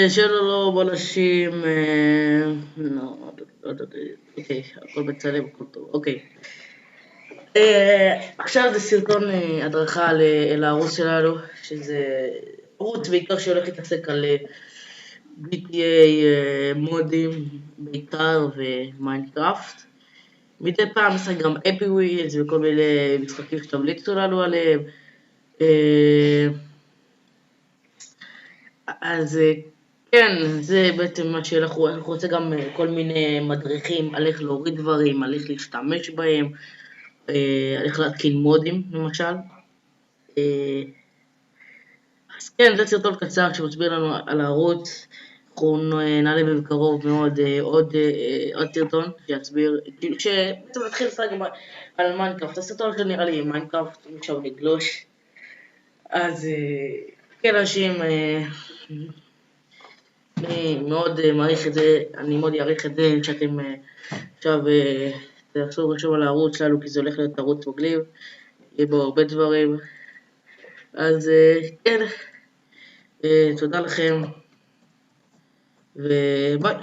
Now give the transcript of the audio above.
שלום אנשים, אוקיי, הכל בצלם, הכל טוב, אוקיי. עכשיו זה סרטון הדרכה לערוץ שלנו, שזה ערוץ בעיקר שהולך להתעסק על GTA מודים, בעיקר ומיינקראפט. מדי פעם משחק גם אפי ווילס וכל מיני משחקים שתמליצו לנו עליהם. אז כן, זה בעצם מה שאנחנו רוצים גם כל מיני מדריכים על איך להוריד דברים, על איך להשתמש בהם, על איך להתקין מודים למשל. אז כן, זה סרטון קצר שמסביר לנו על הערוץ. אנחנו נעלה בקרוב מאוד עוד סרטון שיסביר, כאילו שבעצם נתחיל לשחק על מיינקראפט. הסרטון הזה נראה לי מיינקראפט, עכשיו נגלוש. אז כן אנשים, אני מאוד מעריך את זה, אני מאוד אעריך את זה שאתם עכשיו תעשו רשום על הערוץ שלנו, כי זה הולך להיות ערוץ מגניב, יהיה בו הרבה דברים. אז כן, תודה לכם וביי.